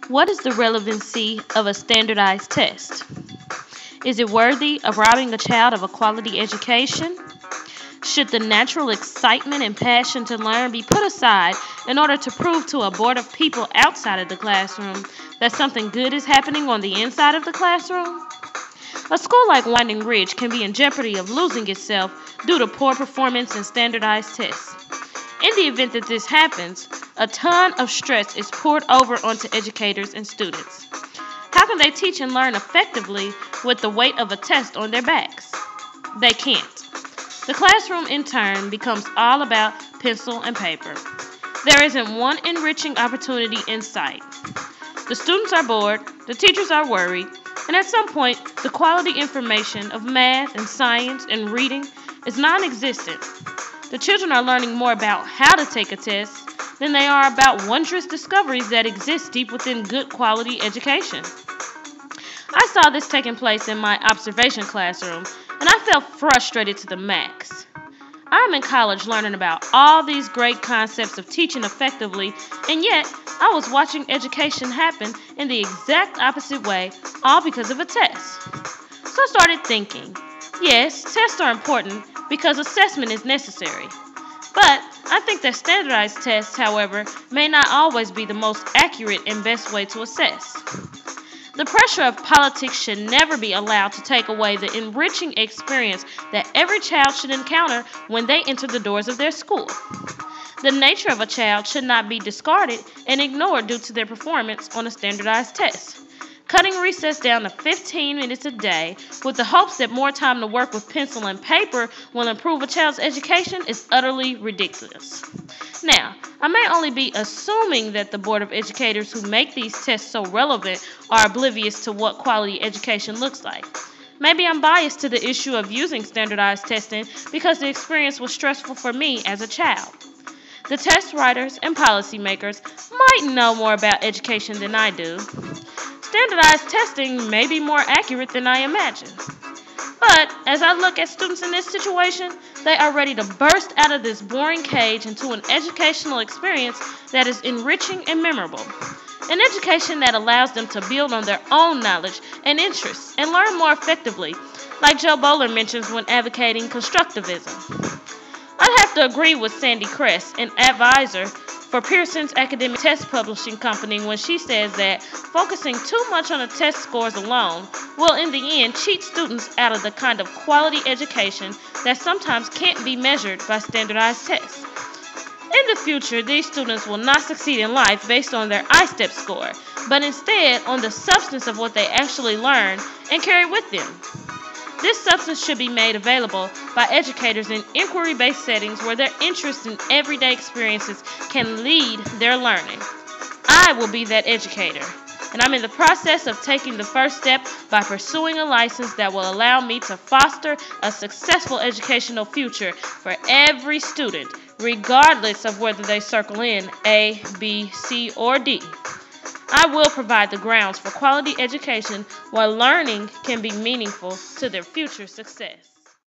What is the relevancy of a standardized test? Is it worthy of robbing a child of a quality education? Should the natural excitement and passion to learn be put aside in order to prove to a board of people outside of the classroom that something good is happening on the inside of the classroom? A school like Winding Ridge can be in jeopardy of losing itself due to poor performance in standardized tests. In the event that this happens, a ton of stress is poured over onto educators and students. How can they teach and learn effectively with the weight of a test on their backs? They can't. The classroom, in turn, becomes all about pencil and paper. There isn't one enriching opportunity in sight. The students are bored, the teachers are worried, and at some point, the quality information of math and science and reading is non-existent. The children are learning more about how to take a test than they are about wondrous discoveries that exist deep within good quality education. I saw this taking place in my observation classroom, and I felt frustrated to the max. I'm in college learning about all these great concepts of teaching effectively, and yet I was watching education happen in the exact opposite way, all because of a test. So I started thinking, yes, tests are important because assessment is necessary. But I think that standardized tests, however, may not always be the most accurate and best way to assess. The pressure of politics should never be allowed to take away the enriching experience that every child should encounter when they enter the doors of their school. The nature of a child should not be discarded and ignored due to their performance on a standardized test. Cutting recess down to 15 minutes a day with the hopes that more time to work with pencil and paper will improve a child's education is utterly ridiculous. Now, I may only be assuming that the Board of Educators who make these tests so relevant are oblivious to what quality education looks like. Maybe I'm biased to the issue of using standardized testing because the experience was stressful for me as a child. The test writers and policymakers might know more about education than I do. Standardized testing may be more accurate than I imagined. But as I look at students in this situation, they are ready to burst out of this boring cage into an educational experience that is enriching and memorable. An education that allows them to build on their own knowledge and interests and learn more effectively, like Joe Boaler mentions when advocating constructivism. I'd have to agree with Sandy Kress, an advisor for Pearson's academic test publishing company, when she says that focusing too much on the test scores alone will in the end cheat students out of the kind of quality education that sometimes can't be measured by standardized tests. In the future, these students will not succeed in life based on their I-STEP score, but instead on the substance of what they actually learn and carry with them. This substance should be made available by educators in inquiry-based settings where their interest in everyday experiences can lead their learning. I will be that educator, and I'm in the process of taking the first step by pursuing a license that will allow me to foster a successful educational future for every student, regardless of whether they circle in A, B, C, or D. I will provide the grounds for quality education where learning can be meaningful to their future success.